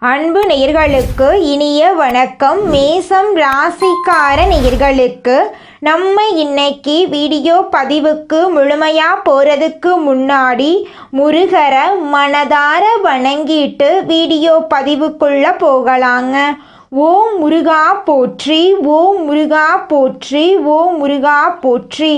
அன்பு நேயர்களுக்கு இனிய வணக்கம். மேசம் ராசிக்கார நேயர்களுக்கு நம்ம இன்னைக்கு வீடியோ பதிவுக்கு முழுமையாக போகிறதுக்கு முன்னாடி முருகரை மனதார வணங்கிட்டு வீடியோ பதிவுக்குள்ளே போகலாங்க. ஓம் முருகா போற்றி, ஓம் முருகா போற்றி, ஓம் முருகா போற்றி.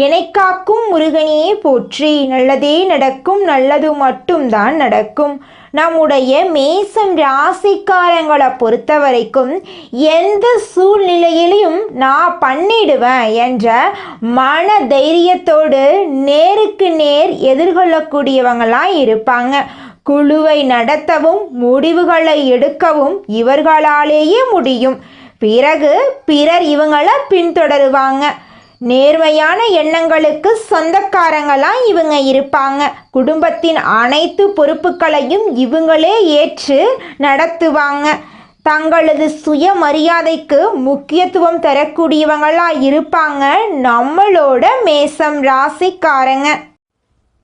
எனக்காக்கும் முருகனே போற்றி. நல்லதே நடக்கும், நல்லது மட்டும்தான் நடக்கும். நம்முடைய மேசம் ராசிக்காரங்களை பொறுத்த வரைக்கும் எந்த சூழ்நிலையிலையும் நான் பண்ணிடுவேன் என்ற மன தைரியத்தோடு நேருக்கு நேர் எதிர்கொள்ளக்கூடியவங்களாம் இருப்பாங்க. குழுவை நடத்தவும் முடிவுகளை எடுக்கவும் இவர்களாலேயே முடியும். பிறகு பிறர் இவங்களை பின்தொடருவாங்க. நேர்மையான எண்ணங்களுக்கு சொந்தக்காரங்களாம் இவங்க இருப்பாங்க. குடும்பத்தின் அனைத்து பொறுப்புகளையும் இவங்களே ஏற்று நடத்துவாங்க. தங்களது சுயமரியாதைக்கு முக்கியத்துவம் தரக்கூடியவங்களா இருப்பாங்க நம்மளோட மேசம் ராசிக்காரங்க.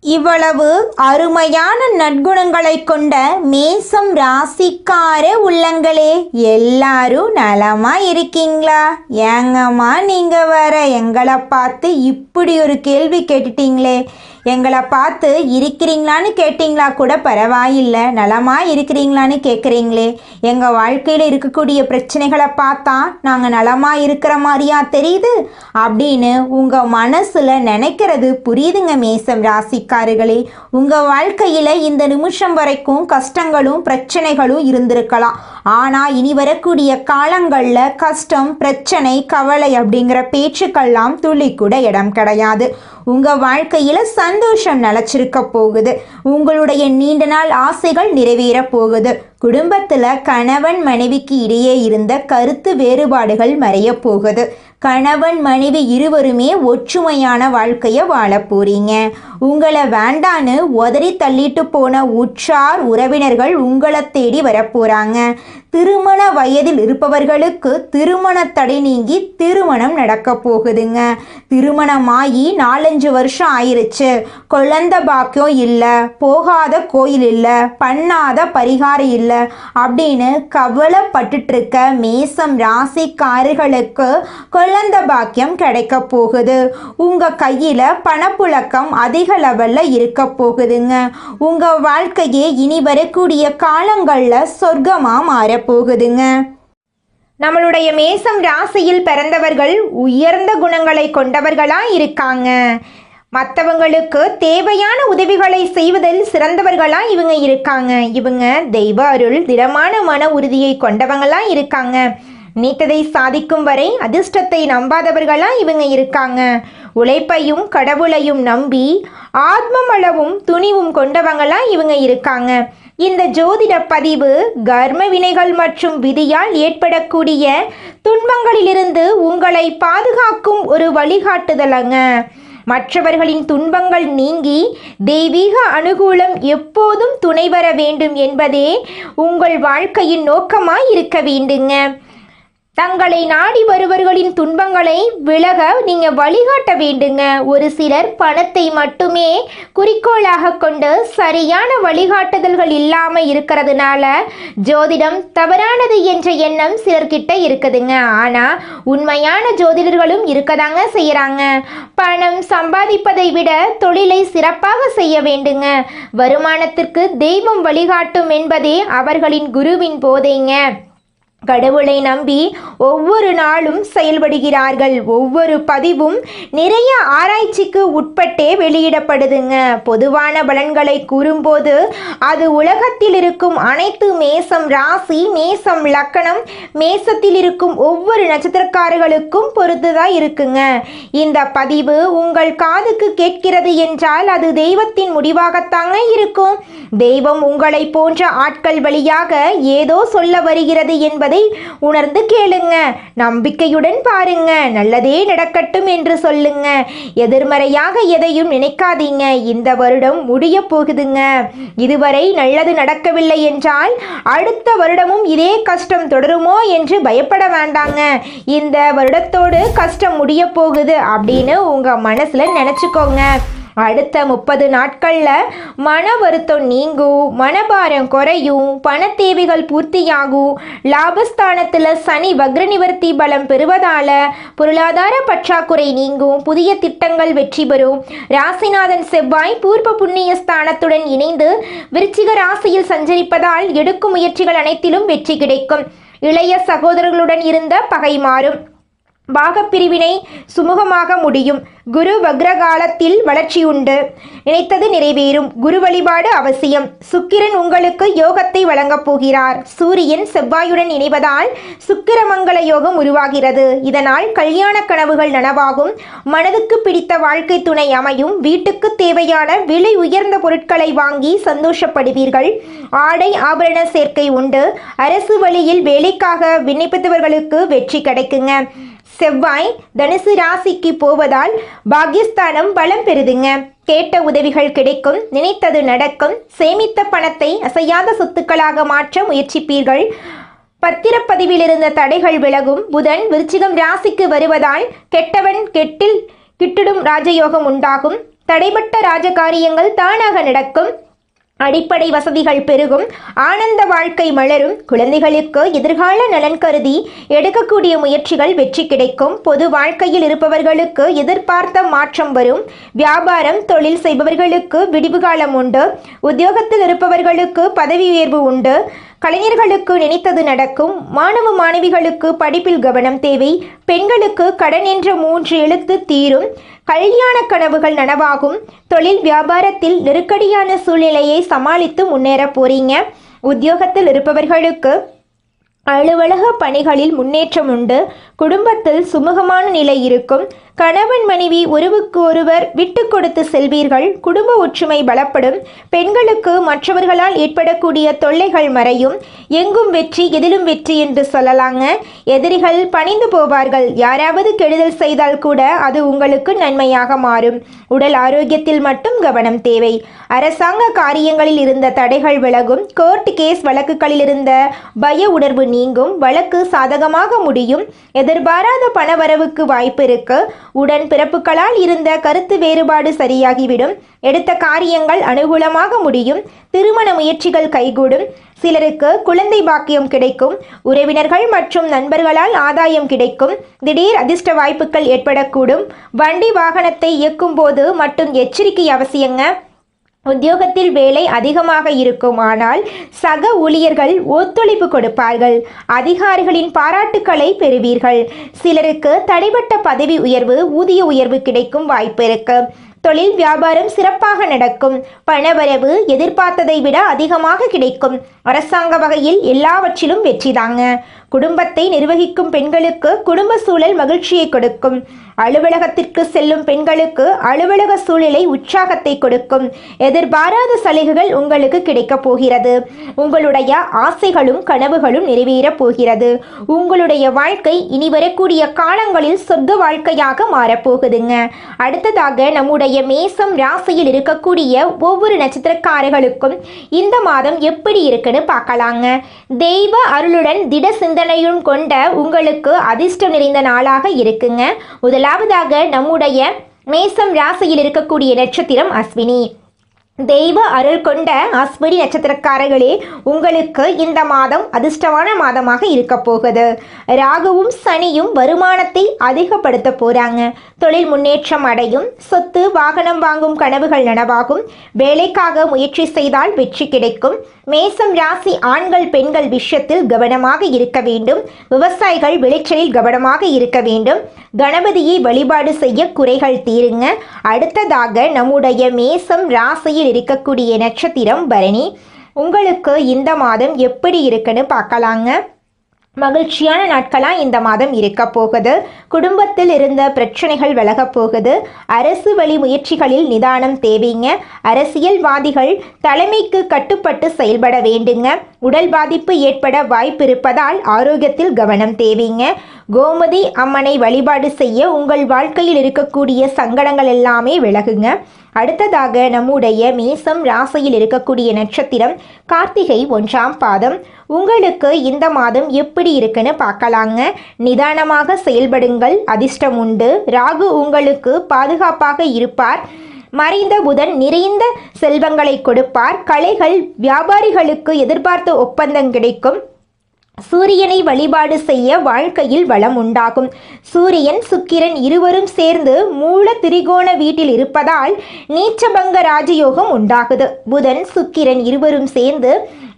இவ்வளவு அருமையான நற்குணங்களை கொண்ட மேசம் ராசிக்கார உள்ளங்களே, எல்லாரும் நலமா இருக்கீங்களா? ஏங்கம்மா நீங்க வர எங்களை பார்த்து இப்படி ஒரு கேள்வி கேட்டுட்டீங்களே. எங்களை பார்த்து இருக்கிறீங்களான்னு கேட்டிங்களா கூட பரவாயில்லை, நலமா இருக்கிறீங்களான்னு கேட்குறீங்களே. எங்கள் வாழ்க்கையில் இருக்கக்கூடிய பிரச்சனைகளை பார்த்தா நாங்கள் நலமா இருக்கிற மாதிரியா தெரியுது அப்படின்னு உங்கள் மனசில் நினைக்கிறது புரியுதுங்க மேசம் ராசிக்காரர்களே. உங்கள் வாழ்க்கையில் இந்த நிமிஷம் வரைக்கும் கஷ்டங்களும் பிரச்சனைகளும் இருந்திருக்கலாம். ஆனால் இனி வரக்கூடிய காலங்களில் கஷ்டம், பிரச்சனை, கவலை அப்படிங்கிற பேச்சுக்கெல்லாம் துளி கூட இடம் கிடையாது. உங்கள் வாழ்க்கையில் சந்தோஷம் நிலச்சிருக்க போகுது. உங்களுடைய நீண்ட நாள் ஆசைகள் நிறைவேற போகுது. குடும்பத்தில் கணவன் மனைவிக்கு இடையே இருந்த கருத்து வேறுபாடுகள் மறைய போகுது. கணவன் மனைவி இருவருமே ஒற்றுமையான வாழ்க்கையை வாழ போறீங்க. உங்களை வேண்டான்னு உதறி தள்ளிட்டு போன உற்றார் உறவினர்கள் உங்களை தேடி வரப்போறாங்க. திருமண வயதில் இருப்பவர்களுக்கு திருமண தடை நீங்கி திருமணம் நடக்க போகுதுங்க. திருமணமாகி 4-5 வருஷம் ஆயிருச்சு, குழந்தை பாக்கியம் இல்லை, போகாத கோயில் இல்லை, பண்ணாத பரிகாரம் இல்லை அப்படின்னு கவலைப்பட்டுட்டு இருக்க மேசம் ராசிக்காரர்களுக்கு குழந்தை பாக்கியம் கிடைக்க போகுது. உங்க கையில பணப்புழக்கம் அதிக லெவல்ல இருக்க போகுதுங்க. உங்க வாழ்க்கையே இனி வரக்கூடிய காலங்கள்ல சொர்க்கமா மாற போகுதுங்க. நம்மளுடைய மேசம் ராசியில் பிறந்தவர்கள் உயர்ந்த குணங்களை கொண்டவர்களா இருக்காங்க. மற்றவங்களுக்கு தேவையான உதவிகளை செய்வதில் சிறந்தவர்களா இவங்க இருக்காங்க. இவங்க தெய்வ அருள், திடமான மன உறுதியை கொண்டவங்களா இருக்காங்க. நீத்ததை சாதிக்கும் வரை அதிர்ஷ்டத்தை நம்பாதவர்களா இவங்க இருக்காங்க. உழைப்பையும் கடவுளையும் நம்பி ஆத்மமளவும் துணிவும் கொண்டவங்களா இவங்க இருக்காங்க. இந்த ஜோதிட பதிவு கர்ம வினைகள் மற்றும் விதியால் ஏற்படக்கூடிய துன்பங்களிலிருந்து உங்களை பாதுகாக்கும் ஒரு வழிகாட்டுதலங்க. மற்றவர்களின் துன்பங்கள் நீங்கி தெய்வீக அனுகூலம் எப்போதும் துணை வர வேண்டும் என்பதே உங்கள் வாழ்க்கையின் நோக்கமாய் இருக்க வேண்டுங்க. தங்களை நாடி வருபவர்களின் துன்பங்களை விலக நீங்க வழிகாட்ட வேண்டுங்க. ஒரு சிலர் பணத்தை மட்டுமே குறிக்கோளாக கொண்டு சரியான வழிகாட்டுதல்கள் இல்லாம இருக்கிறதுனால ஜோதிடம் தவறானது என்ற எண்ணம் சிலர்கிட்ட இருக்குதுங்க. ஆனா உண்மையான ஜோதிடர்களும் இருக்கதாங்க செய்யறாங்க. பணம் சம்பாதிப்பதை விட தொழிலை சிறப்பாக செய்ய வேண்டுங்க. வருமானத்திற்கு தெய்வம் வழிகாட்டும் என்பதே அவர்களின் குருவின் போதைங்க. கடவுளை நம்பி ஒவ்வொரு நாளும் செயல்படுகிறார்கள். ஒவ்வொரு பதிவும் நிறைய ஆராய்ச்சிக்கு உட்பட்டே வெளியிடப்படுதுங்க. பொதுவான பலன்களை கூறும்போது அது உலகத்தில் இருக்கும் அனைத்து மேசம் ராசி, மேசம் லக்கணம், மேசத்தில் இருக்கும் ஒவ்வொரு நட்சத்திரக்காரர்களுக்கும் பொறுத்துதான் இருக்குங்க. இந்த பதிவு உங்கள் காதுக்கு கேட்கிறது என்றால் அது தெய்வத்தின் முடிவாகத்தாங்க இருக்கும். தெய்வம் உங்களை போன்ற ஆட்கள் வழியாக ஏதோ சொல்ல வருகிறது என்பதை உணர்ந்து கேளுங்க. நம்பிக்கையுடன் பாருங்க. நல்லதே நடக்கட்டும் என்று சொல்லுங்க. எதிர்மறையாக எதையும் நினைக்காதீங்க. இந்த வருடம் முடிய போகுதுங்க. இதுவரை நல்லது நடக்கவில்லை என்றால் அடுத்த வருடமும் இதே கஷ்டம் தொடருமோ என்று பயப்பட வேண்டாங்க. இந்த வருடத்தோடு கஷ்டம் முடிய போகுது அப்படின்னு உங்க மனசுல நினைச்சுக்கோங்க. அடுத்த 30 நாட்களில் மன வருத்தம் நீங்கும், மனபாரம் குறையும், பண தேவைகள் பூர்த்தியாகும். லாபஸ்தானத்தில் சனி வக்ர நிவர்த்தி பலம் பெறுவதால் பொருளாதார பற்றாக்குறை நீங்கும், புதிய திட்டங்கள் வெற்றி பெறும். ராசிநாதன் செவ்வாய் பூர்வ புண்ணிய ஸ்தானத்துடன் இணைந்து விருச்சிக ராசியில் சஞ்சரிப்பதால் எடுக்கும் முயற்சிகள் அனைத்திலும் வெற்றி கிடைக்கும். இளைய சகோதரர்களுடன் இருந்த பகை மாறும். பாகப்பிரிவினை சுமூகமாக முடியும். குரு வக்ரகாலத்தில் வளர்ச்சி உண்டு. நினைத்தது நிறைவேறும். குரு வழிபாடு அவசியம். சுக்கிரன் உங்களுக்கு யோகத்தை வழங்கப் போகிறார். சூரியன் செவ்வாயுடன் இணைவதால் சுக்கிரமங்கல யோகம் உருவாகிறது. இதனால் கல்யாண கனவுகள் நனவாகும். மனதுக்கு பிடித்த வாழ்க்கை துணை அமையும். வீட்டுக்கு தேவையான விலை உயர்ந்த பொருட்களை வாங்கி சந்தோஷப்படுவீர்கள். ஆடை ஆபரண சேர்க்கை உண்டு. அரசு வழியில் வேலைக்காக விண்ணப்பித்தவர்களுக்கு வெற்றி கிடைக்குங்க. செவ்வாய் தனுசு ராசிக்கு போவதால் பாக்கியஸ்தானம் பலம் பெறுதுங்க. கேட்ட உதவிகள் கிடைக்கும். நினைத்தது நடக்கும். சேமித்த பணத்தை அசையாத சொத்துக்களாக மாற்ற முயற்சிப்பீர்கள். பத்திரப்பதிவில் இருந்த தடைகள் விலகும். புதன் விருச்சிகம் ராசிக்கு வருவதால் கெட்டவன் கெட்டில் கிட்டிடும் ராஜயோகம் உண்டாகும். தடைப்பட்ட ராஜகாரியங்கள் தானாக நடக்கும். அடிப்படை வசதிகள் பெருகும். ஆனந்த வாழ்க்கை மலரும். குழந்தைகளுக்கு எதிர்கால நலன் கருதி எடுக்கக்கூடிய முயற்சிகள் வெற்றி கிடைக்கும். பொது வாழ்க்கையில் இருப்பவர்களுக்கு எதிர்பார்த்த மாற்றம் வரும். வியாபாரம் தொழில் செய்பவர்களுக்கு விடிவு காலம் உண்டு. உத்தியோகத்தில் இருப்பவர்களுக்கு பதவி உயர்வு உண்டு. கலைஞர்களுக்கு நினைத்தது நடக்கும். மாணவ மாணவிகளுக்கு படிப்பில் கவனம் தேவை. பெண்களுக்கு கடன் என்ற 3 எழுத்து தீரும். கல்யாண கனவுகள் நனவாகும். தொழில் வியாபாரத்தில் நெருக்கடியான சூழ்நிலையை சமாளித்து முன்னேற போறீங்க. உத்தியோகத்தில் இருப்பவர்களுக்கு அலுவலக பணிகளில் முன்னேற்றம் உண்டு. குடும்பத்தில் சுமூகமான நிலை இருக்கும். கணவன் மனைவி ஒருவருக்கு ஒருவர் விட்டு கொடுத்து செல்வீர்கள். குடும்ப ஒற்றுமை பலப்படும். பெண்களுக்கு மற்றவர்களால் ஏற்படக்கூடிய தொல்லைகள் மறையும். எங்கும் வெற்றி எதிலும் வெற்றி என்று சொல்லலாங்க. எதிரிகள் பணிந்து போவார்கள். யாராவது கெடுதல் செய்தால் கூட அது உங்களுக்கு நன்மையாக மாறும். உடல் ஆரோக்கியத்தில் மட்டும் கவனம் தேவை. அரசாங்க காரியங்களில் இருந்த தடைகள் விலகும். கோர்ட் கேஸ் வழக்குகளில் இருந்த பய உணர்வு நீங்கும். வழக்கு சாதகமாக முடியும். எதிர்பாராத பணவரவுக்கு வாய்ப்பு இருக்கு. உடன் பிறப்புகளால் இருந்த கருத்து வேறுபாடு சரியாகிவிடும். எடுத்த காரியங்கள் அனுகூலமாக முடியும். திருமண முயற்சிகள் கைகூடும். சிலருக்கு குழந்தை பாக்கியம் கிடைக்கும். உறவினர்கள் மற்றும் நண்பர்களால் ஆதாயம் கிடைக்கும். திடீர் அதிர்ஷ்ட வாய்ப்புகள் ஏற்படக்கூடும். வண்டி வாகனத்தை இயக்கும் போது மட்டும் எச்சரிக்கை அவசியங்க. உத்தியோகத்தில் வேலை அதிகமாக இருக்கும். ஆனால் சக ஊழியர்கள் ஒத்துழைப்பு கொடுப்பார்கள். அதிகாரிகளின் பாராட்டுக்களை பெறுவீர்கள். சிலருக்கு தடைப்பட்ட பதவி உயர்வு ஊதிய உயர்வு கிடைக்கும் வாய்ப்பு இருக்கு. தொழில் வியாபாரம் சிறப்பாக நடக்கும். பணவரவு எதிர்பார்த்ததை விட அதிகமாக கிடைக்கும். அரசாங்க வகையில் எல்லாவற்றிலும் வெற்றிதாங்க. குடும்பத்தை நிர்வகிக்கும் பெண்களுக்கு குடும்ப சூழல் மகிழ்ச்சியை கொடுக்கும். அலுவலகத்திற்கு செல்லும் பெண்களுக்கு அலுவலக சூழ்நிலை உற்சாகத்தை கொடுக்கும். எதிர்பாராத சலுகைகள் உங்களுக்கு கிடைக்கப் போகிறது. உங்களுடைய ஆசைகளும் கனவுகளும் நிறைவேறப் போகிறது. உங்களுடைய வாழ்க்கை இனி வரக்கூடிய காலங்களில் சொர்க்க வாழ்க்கையாக மாறப்போகுதுங்க. அடுத்ததாக நம்முடைய மேசம் ராசியில் இருக்கக்கூடிய ஒவ்வொரு நட்சத்திரக்காரர்களுக்கும் இந்த மாதம் எப்படி இருக்குன்னு பார்க்கலாங்க. தெய்வ அருளுடன் திட சிந்தனையும் கொண்ட உங்களுக்கு அதிர்ஷ்டம் நிறைந்த நாளாக இருக்குங்க. முதலாவதாக நம்முடைய மேசம் ராசியில் இருக்கக்கூடிய நட்சத்திரம் அஸ்வினி. தெய்வ அருள் கொண்ட அஸ்வினி நட்சத்திரக்காரர்களே, உங்களுக்கு இந்த மாதம் அதிர்ஷ்டமான மாதமாக இருக்க போகுது. ராகுவும் சனியும் வருமானத்தை அதிகப்படுத்த போறாங்க. தொழில் முன்னேற்றம் அடையும். சொத்து வாகனம் வாங்கும் கனவுகள் நனவாகும். வேலைக்காக முயற்சி செய்தால் வெற்றி கிடைக்கும். மேசம் ராசி ஆண்கள் பெண்கள் விஷயத்தில் கவனமாக இருக்க வேண்டும். விவசாயிகள் விளைச்சலில் கவனமாக இருக்க வேண்டும். கணபதியை வழிபாடு செய்ய குறைகள் தீருங்க. அடுத்ததாக நம்முடைய மேசம் ராசியில் இருக்கக்கூடிய நட்சத்திரம் பரணி. உங்களுக்கு இந்த மாதம் எப்படி இருக்குன்னு பார்க்கலாங்க. மகிழ்ச்சியான நாட்களாக இந்த மாதம் இருக்க போகுது. குடும்பத்தில் இருந்த பிரச்சனைகள் விலகப் போகுது. அரசு வழி முயற்சிகளில் நிதானம் தேவைங்க. அரசியல்வாதிகள் தலைமைக்கு கட்டுப்பட்டு செயல்பட வேண்டுங்க. உடல் பாதிப்பு ஏற்பட வாய்ப்பு இருப்பதால் ஆரோக்கியத்தில் கவனம் தேவைங்க. கோமதி அம்மனை வழிபாடு செய்ய உங்கள் வாழ்க்கையில் இருக்கக்கூடிய சங்கடங்கள் எல்லாமே விலகுங்க. அடுத்ததாக நம்முடைய மேசம் ராசியில் இருக்கக்கூடிய நட்சத்திரம் கார்த்திகை 1ஆம் பாதம். உங்களுக்கு இந்த மாதம் எப்படி இருக்குன்னு பார்க்கலாங்க. நிதானமாக செயல்படுங்கள். அதிர்ஷ்டம் உண்டு. ராகு உங்களுக்கு பாதுகாப்பாக இருப்பார். மறைந்த புதன் நிறைந்த செல்வங்களை கொடுப்பார். கலைகள் வியாபாரிகளுக்கு எதிர்பார்த்த ஒப்பந்தம் கிடைக்கும். சூரியனை வழிபாடு செய்ய வாழ்க்கையில் வளம் உண்டாகும். சூரியன் சுக்கிரன் இருவரும் சேர்ந்து மூல திரிகோண வீட்டில் இருப்பதால் நீச்சபங்க ராஜயோகம் உண்டாகுது. புதன் சுக்கிரன் இருவரும் சேர்ந்து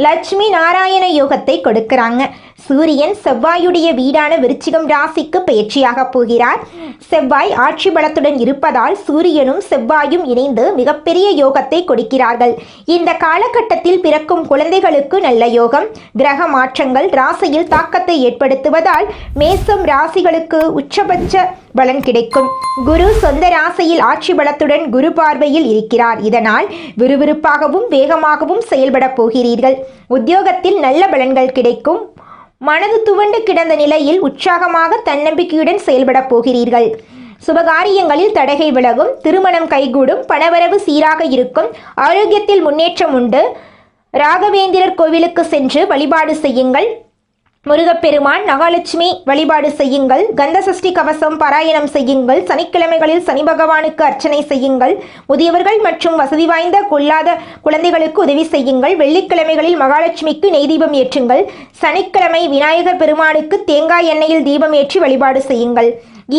லட்சுமி நாராயண யோகத்தை கொடுக்கிறாங்க. சூரியன் செவ்வாயுடைய வீடான விருச்சிகம் ராசிக்கு பயிற்சியாக போகிறார். செவ்வாய் ஆட்சி பலத்துடன் இருப்பதால் சூரியனும் செவ்வாயும் இணைந்து மிகப்பெரிய யோகத்தை கொடுக்கிறார்கள். இந்த காலகட்டத்தில் பிறக்கும் குழந்தைகளுக்கு நல்ல யோகம். கிரக மாற்றங்கள் ராசியில் தாக்கத்தை ஏற்படுத்துவதால் மேசம் ராசிகளுக்கு உச்சபட்ச பலன் கிடைக்கும். குரு சொந்த ராசியில் ஆட்சி பலத்துடன் குரு பார்வையில் இருக்கிறார். இதனால் விறுவிறுப்பாகவும் வேகமாகவும் செயல்பட போகிறீர்கள். உத்தியோகத்தில் நல்ல பலன்கள் கிடைக்கும். மனது துவண்டு கிடந்த நிலையில் உற்சாகமாக தன்னம்பிக்கையுடன் செயல்பட போகிறீர்கள். சுபகாரியங்களில் தடைகள் விலகும். திருமணம் கைகூடும். பணவரவு சீராக இருக்கும். ஆரோக்கியத்தில் முன்னேற்றம் உண்டு. ராகவேந்திரர் கோவிலுக்கு சென்று வழிபாடு செய்யுங்கள். முருகப்பெருமான் மகாலட்சுமி வழிபாடு செய்யுங்கள். கந்தசஷ்டி கவசம் பாராயணம் செய்யுங்கள். சனிக்கிழமைகளில் சனி பகவானுக்கு அர்ச்சனை செய்யுங்கள். முதியவர்கள் மற்றும் வசதி வாய்ந்த கொள்ளாத குழந்தைகளுக்கு உதவி செய்யுங்கள். வெள்ளிக்கிழமைகளில் மகாலட்சுமிக்கு நெய் தீபம் ஏற்றுங்கள். சனிக்கிழமை விநாயகர் பெருமானுக்கு தேங்காய் எண்ணெயில் தீபம் ஏற்றி வழிபாடு செய்யுங்கள்.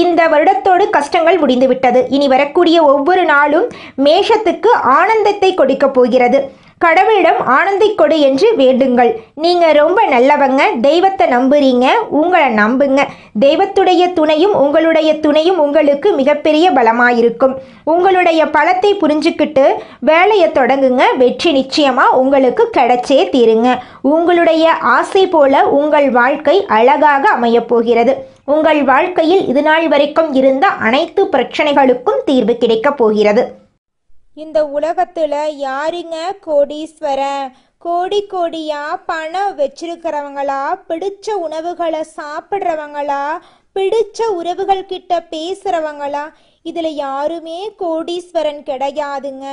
இந்த வருடத்தோடு கஷ்டங்கள் முடிந்துவிட்டது. இனி வரக்கூடிய ஒவ்வொரு நாளும் மேஷத்துக்கு ஆனந்தத்தை கொடுக்க போகிறது. கடவுளிடம் ஆனந்தை கொடு என்று வேண்டுங்கள். நீங்க ரொம்ப நல்லவங்க. தெய்வத்தை நம்புறீங்க. உங்களை நம்புங்க. தெய்வத்துடைய துணையும் உங்களுடைய துணையும் உங்களுக்கு மிகப்பெரிய பலமாயிருக்கும். உங்களுடைய பலத்தை புரிஞ்சுக்கிட்டு வேலையை தொடங்குங்க. வெற்றி நிச்சயமா உங்களுக்கு கிடைச்சே தீருங்க. உங்களுடைய ஆசை போல உங்கள் வாழ்க்கை அழகாக அமையப் போகிறது. உங்கள் வாழ்க்கையில் இதுநாள் வரைக்கும் இருந்த அனைத்து பிரச்சனைகளுக்கும் தீர்வு கிடைக்கப் போகிறது. இந்த உலகத்துல யாருங்க கோடீஸ்வரன்? கோடி கோடியா பணம் வச்சிருக்கிறவங்களா, பிடிச்ச உணவுகளை சாப்பிட்றவங்களா, பிடிச்ச உறவுகள் கிட்ட பேசுறவங்களா? இதுல யாருமே கோடீஸ்வரன் கிடையாதுங்க.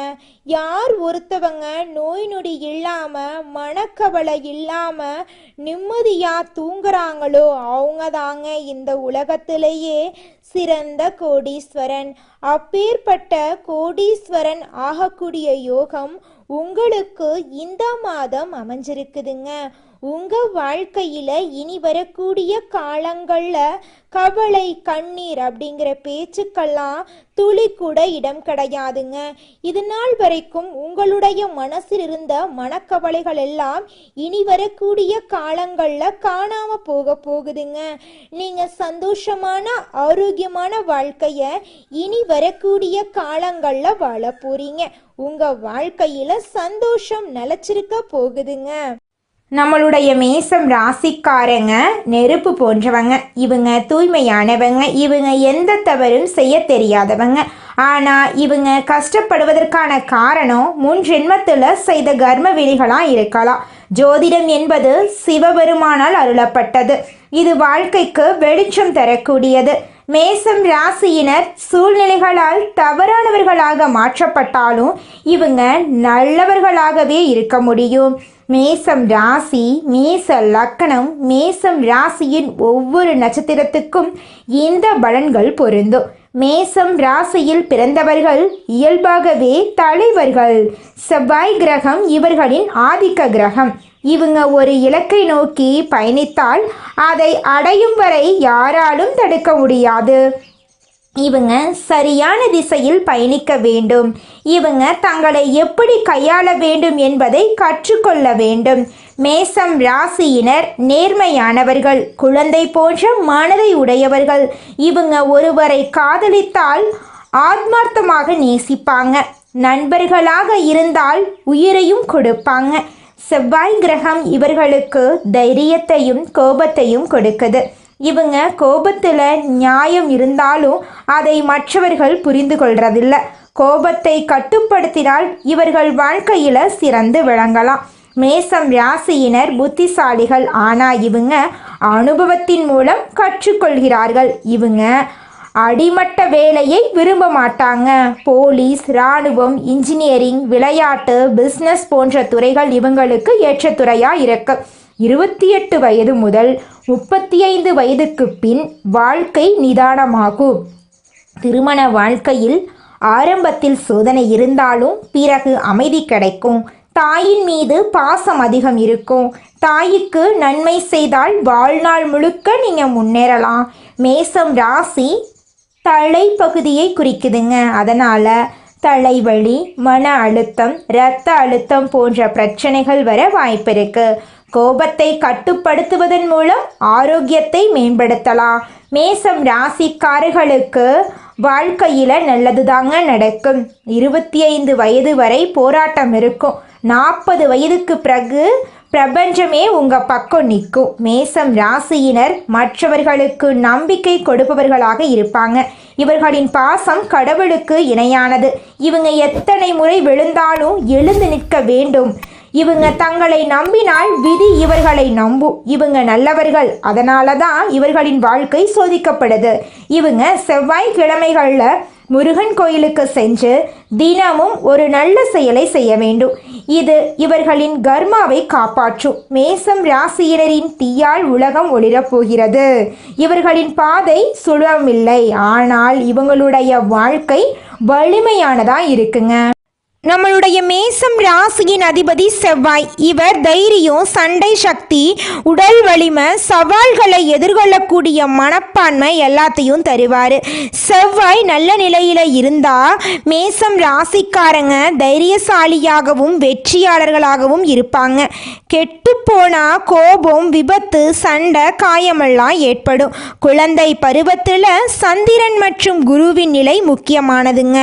யார் ஒருத்தவங்க நோய் நொடி இல்லாம மனக்கவலை இல்லாம நிம்மதியா தூங்குறாங்களோ அவங்க தாங்க இந்த உலகத்திலேயே சிறந்த கோடீஸ்வரன். அப்பேற்பட்ட கோடீஸ்வரன் ஆகக்கூடிய யோகம் உங்களுக்கு இந்த மாதம் அமைஞ்சிருக்குதுங்க. உங்க வாழ்க்கையில இனி வரக்கூடிய காலங்கள்ல கவலை கண்ணீர் அப்படிங்கிற பேச்சுக்கெல்லாம் துளி கூட இடம் கிடையாதுங்க. இது நாள் வரைக்கும் உங்களுடைய மனசில் இருந்த மனக்கவலைகள் எல்லாம் இனி வரக்கூடிய காலங்கள்ல காணாம போகுதுங்க. நீங்க சந்தோஷமான ஆரோக்கியமான வாழ்க்கைய இனி வரக்கூடிய காலங்கள்ல வாழ போறீங்க. உங்க வாழ்க்கையில சந்தோஷம் நிலைச்சிருக்க போகுதுங்க. நம்மளுடைய மேசம் ராசிக்காரங்க நெருப்பு போன்றவங்க. இவங்க தூய்மையானவங்க. இவங்க எந்த தவறும் செய்ய தெரியாதவங்க. ஆனால் இவங்க கஷ்டப்படுவதற்கான காரணம் முன் ஜென்மத்தில் செய்த கர்ம வினைகளாக இருக்கலாம். ஜோதிடம் என்பது சிவபெருமானால் அருளப்பட்டது. இது வாழ்க்கைக்கு வெளிச்சம் தரக்கூடியது. மேசம் ராசியினர் சூழ்நிலைகளால் தவறானவர்களாக மாற்றப்பட்டாலும் இவங்க நல்லவர்களாகவே இருக்க முடியும். மேசம் ராசி, மேச லக்கணம், மேசம் ராசியின் ஒவ்வொரு நட்சத்திரத்துக்கும் இந்த பலன்கள் பொருந்தும். மேசம் ராசியில் பிறந்தவர்கள் இயல்பாகவே தலைவர்கள். செவ்வாய் கிரகம் இவர்களின் ஆதிக்க கிரகம். இவங்க ஒரு இலக்கை நோக்கி பயணித்தால் அதை அடையும் வரை யாராலும் தடுக்க முடியாது. இவங்க சரியான திசையில் பயணிக்க வேண்டும். இவங்க தங்களை எப்படி கையாள வேண்டும் என்பதை கற்றுக்கொள்ள வேண்டும். மேசம் ராசியினர் நேர்மையானவர்கள். குழந்தை போன்ற மனதை உடையவர்கள். இவங்க ஒருவரை காதலித்தால் ஆத்மார்த்தமாக நேசிப்பாங்க. நண்பர்களாக இருந்தால் உயிரையும் கொடுப்பாங்க. செவ்வாய் கிரகம் இவர்களுக்கு தைரியத்தையும் கோபத்தையும் கொடுக்குது. இவங்க கோபத்தில் நியாயம் இருந்தாலும் அதை மற்றவர்கள் புரிந்து கொள்றதில்லை. கோபத்தை கட்டுப்படுத்தினால் இவர்கள் வாழ்க்கையில் சிறந்து விளங்கலாம். மேசம் ராசியினர் புத்திசாலிகள். ஆனால் இவங்க அனுபவத்தின் மூலம் கற்றுக்கொள்கிறார்கள். இவங்க அடிமட்ட வேலையை விரும்ப மாட்டாங்க. போலீஸ், இராணுவம், இன்ஜினியரிங், விளையாட்டு, பிஸ்னஸ் போன்ற துறைகள் இவங்களுக்கு ஏற்ற துறையாக இருக்கு. 28 வயது முதல் 35 வயதுக்கு பின் வாழ்க்கை நிதானமாகும். திருமண வாழ்க்கையில் ஆரம்பத்தில் சோதனை இருந்தாலும் பிறகு அமைதி கிடைக்கும். தாயின் மீது பாசம் அதிகம் இருக்கும். தாய்க்கு நன்மை செய்தால் வாழ்நாள் முழுக்க நீங்கள் முன்னேறலாம். மேசம் ராசி தலைப்பகுதியை குறிக்குதுங்க. அதனால் தலைவலி, மன அழுத்தம், இரத்த அழுத்தம் போன்ற பிரச்சனைகள் வர வாய்ப்பு இருக்கு. கோபத்தை கட்டுப்படுத்துவதன் மூலம் ஆரோக்கியத்தை மேம்படுத்தலாம். மேசம் ராசிக்காரர்களுக்கு வாழ்க்கையில் நல்லது தாங்க நடக்கும். 25 வயது வரை போராட்டம் இருக்கும். 40 வயதுக்கு பிறகு பிரபஞ்சமே உங்கள் பக்கம் நிற்கும். மேசம் ராசியினர் மற்றவர்களுக்கு நம்பிக்கை கொடுப்பவர்களாக இருப்பாங்க. இவர்களின் பாசம் கடவுளுக்கு இணையானது. இவங்க எத்தனை முறை விழுந்தாலும் எழுந்து நிற்க வேண்டும். இவங்க தங்களை நம்பினால் விதி இவர்களை நம்பும். இவங்க நல்லவர்கள், அதனால தான் இவர்களின் வாழ்க்கை சோதிக்கப்படுது. இவங்க செவ்வாய்க்கிழமைகளில் முருகன் கோயிலுக்கு சென்று தினமும் ஒரு நல்ல செயலை செய்ய வேண்டும். இது இவர்களின் கர்மாவை காப்பாற்றும். மேசம் ராசியினரின் தீயால் உலகம் ஒளிரப் போகிறது. இவர்களின் பாதை சுலபமில்லை, ஆனால் இவங்களுடைய வாழ்க்கை வலிமையானதாக இருக்குங்க. நம்மளுடைய மேசம் ராசியின் அதிபதி செவ்வாய். இவர் தைரியம், சண்டை சக்தி, உடல் வலிமை, சவால்களை எதிர்கொள்ளக்கூடிய மனப்பான்மை எல்லாத்தையும் தருவார். செவ்வாய் நல்ல நிலையில் இருந்தால் மேசம் ராசிக்காரங்க தைரியசாலியாகவும் வெற்றியாளர்களாகவும் இருப்பாங்க. கெட்டுப்போனால் கோபம், விபத்து, சண்டை, காயமெல்லாம் ஏற்படும். குழந்தை பருவத்தில் சந்திரன் மற்றும் குருவின் நிலை முக்கியமானதுங்க.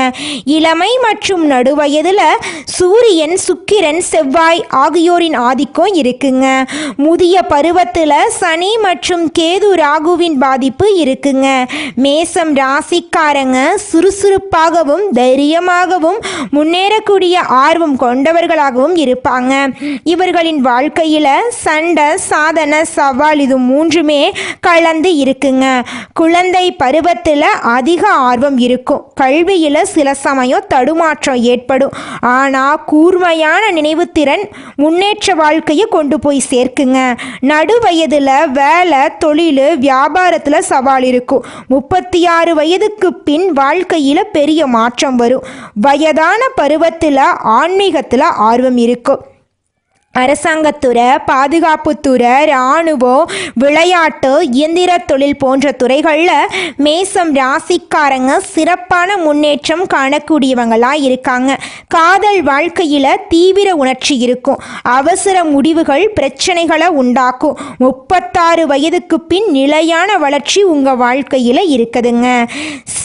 இளமை மற்றும் நடுவயது சூரியன், சுக்கிரன், செவ்வாய் ஆகியோரின் ஆதிக்கம் இருக்குங்க. முதிய பருவத்தில் சனி மற்றும் கேது, ராகுவின் பாதிப்பு இருக்குங்க. மேசம் ராசிக்காரங்க சுறுசுறுப்பாகவும் தைரியமாகவும் முன்னேறக்கூடிய ஆர்வம் கொண்டவர்களாகவும் இருப்பாங்க. இவர்களின் வாழ்க்கையில் சண்டை, சாதனை, சவால் இது மூன்றுமே கலந்து இருக்குங்க. குழந்தை பருவத்தில் அதிக ஆர்வம் இருக்கும். கல்வியில் சில சமயம் தடுமாற்றம் ஏற்படும். ஆனால் கூர்மையான நினைவுத்திறன் முன்னேற்ற வாழ்க்கையை கொண்டு போய் சேர்க்குங்க. நடுவயதில் வேலை, தொழில், வியாபாரத்தில் சவால் இருக்கும். 36 வயதுக்கு பின் வாழ்க்கையில் பெரிய மாற்றம் வரும். வயதான பருவத்தில் ஆன்மீகத்தில் ஆர்வம் இருக்கும். அரசாங்கத்துறை, பாதுகாப்புத்துறை, இராணுவம், விளையாட்டு, இயந்திர தொழில் போன்ற துறைகளில் மேசம் ராசிக்காரங்க சிறப்பான முன்னேற்றம் காணக்கூடியவங்களாக இருக்காங்க. காதல் வாழ்க்கையில் தீவிர உணர்ச்சி இருக்கும். அவசர முடிவுகள் பிரச்சனைகளை உண்டாக்கும். 36 வயதுக்கு பின் நிலையான வளர்ச்சி உங்கள் வாழ்க்கையில் இருக்குதுங்க.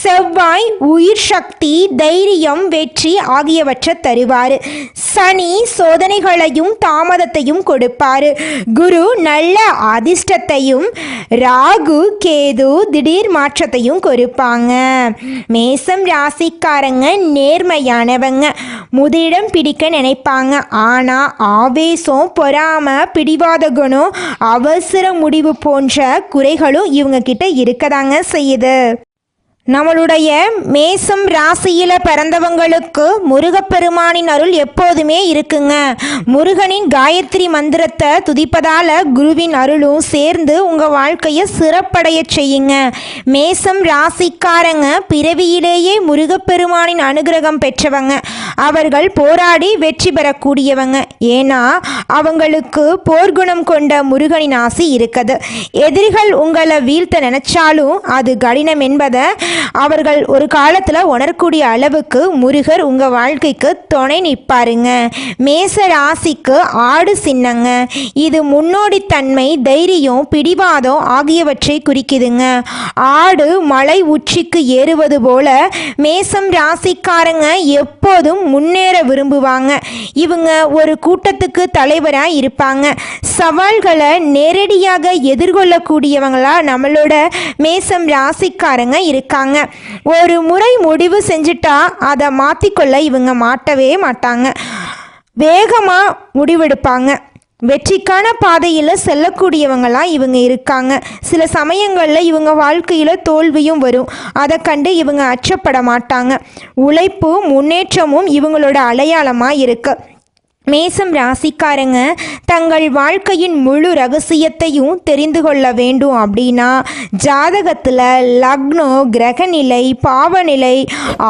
செவ்வாய் உயிர் சக்தி, தைரியம், வெற்றி ஆகியவற்றை தருவார். சனி சோதனைகளையும் தாமதத்தையும் கொடுப்பாரு. குரு நல்ல அதிர்ஷ்டத்தையும், ராகு, கேது திடீர் மாற்றத்தையும் கொடுப்பாங்க. மேசம் ராசிக்காரங்க நேர்மையானவங்க. முதலிடம் பிடிக்க நினைப்பாங்க. ஆனால் ஆவேசம், பொறாமை, பிடிவாத குணம், அவசர முடிவு போன்ற குறைகளும் இவங்க கிட்ட இருக்கதாங்க செய்யுது. நம்மளுடைய மேசம் ராசியில் பிறந்தவங்களுக்கு முருகப்பெருமானின் அருள் எப்போதுமே இருக்குங்க. முருகனின் காயத்ரி மந்திரத்தை துதிப்பதால் குருவின் அருளும் சேர்ந்து உங்கள் வாழ்க்கையை சிறப்படைய செய்யுங்க. மேசம் ராசிக்காரங்க பிறவியிலேயே முருகப்பெருமானின் அனுகிரகம் பெற்றவங்க. அவர்கள் போராடி வெற்றி பெறக்கூடியவங்க. ஏன்னா அவங்களுக்கு போர்க்குணம் கொண்ட முருகனின் ஆசி இருக்குது. எதிரிகள் உங்களை வீழ்த்த நினைச்சாலும் அது கடினம் என்பதை அவர்கள் ஒரு காலத்தில் உணரக்கூடிய அளவுக்கு முருகர் உங்கள் வாழ்க்கைக்கு துணை நிற்பாருங்க. மேச ராசிக்கு ஆடு சின்னங்க. இது முன்னோடித்தன்மை, தைரியம், பிடிவாதம் ஆகியவற்றை குறிக்குதுங்க. ஆடு மலை உச்சிக்கு ஏறுவது போல மேசம் ராசிக்காரங்க எப்போதும் முன்னேற விரும்புவாங்க. இவங்க ஒரு கூட்டத்துக்கு தலைவராக இருப்பாங்க. சவால்களை நேரடியாக எதிர்கொள்ளக்கூடியவங்களா நம்மளோட மேசம் ராசிக்காரங்க இருக்காங்க. ஒரு முறை முடிவு செஞ்சுட்டா அதை மாற்றிக்கொள்ள இவங்க மாட்டவே மாட்டாங்க. வேகமாக முடிவெடுப்பாங்க. வெற்றிக்கான பாதையில் செல்லக்கூடியவங்களாம் இவங்க இருக்காங்க. சில சமயங்களில் இவங்க வாழ்க்கையில் தோல்வியும் வரும். அதை கண்டு இவங்க அச்சப்பட மாட்டாங்க. உழைப்பு, முன்னேற்றமும் இவங்களோட அடையாளமாக இருக்கு. மேசம் ராசிக்காரங்க தங்கள் வாழ்க்கையின் முழு ரகசியத்தையும் தெரிந்து கொள்ள வேண்டும் அப்படின்னா ஜாதகத்தில் லக்னம், கிரகநிலை, பாவநிலை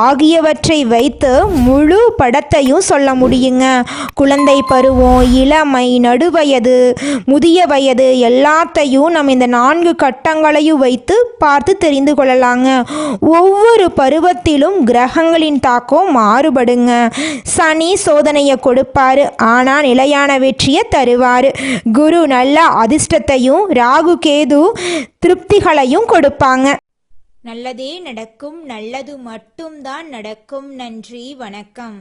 ஆகியவற்றை வைத்து முழு படத்தையும் சொல்ல முடியுங்க. குழந்தை பருவம், இளமை, நடுவயது, முதிய வயது எல்லாத்தையும் நம்ம இந்த 4 கட்டங்களையும் வைத்து பார்த்து தெரிந்து கொள்ளலாங்க. ஒவ்வொரு பருவத்திலும் கிரகங்களின் தாக்கம் மாறுபடுங்க. சனி சோதனையை கொடுப்பாரு, ஆனால் நிலையான வெற்றியை தருவார். குரு நல்ல அதிர்ஷ்டத்தையும், ராகு கேது திருப்திகளையும் கொடுப்பாங்க. நல்லதே நடக்கும், நல்லது மட்டும்தான் நடக்கும். நன்றி, வணக்கம்.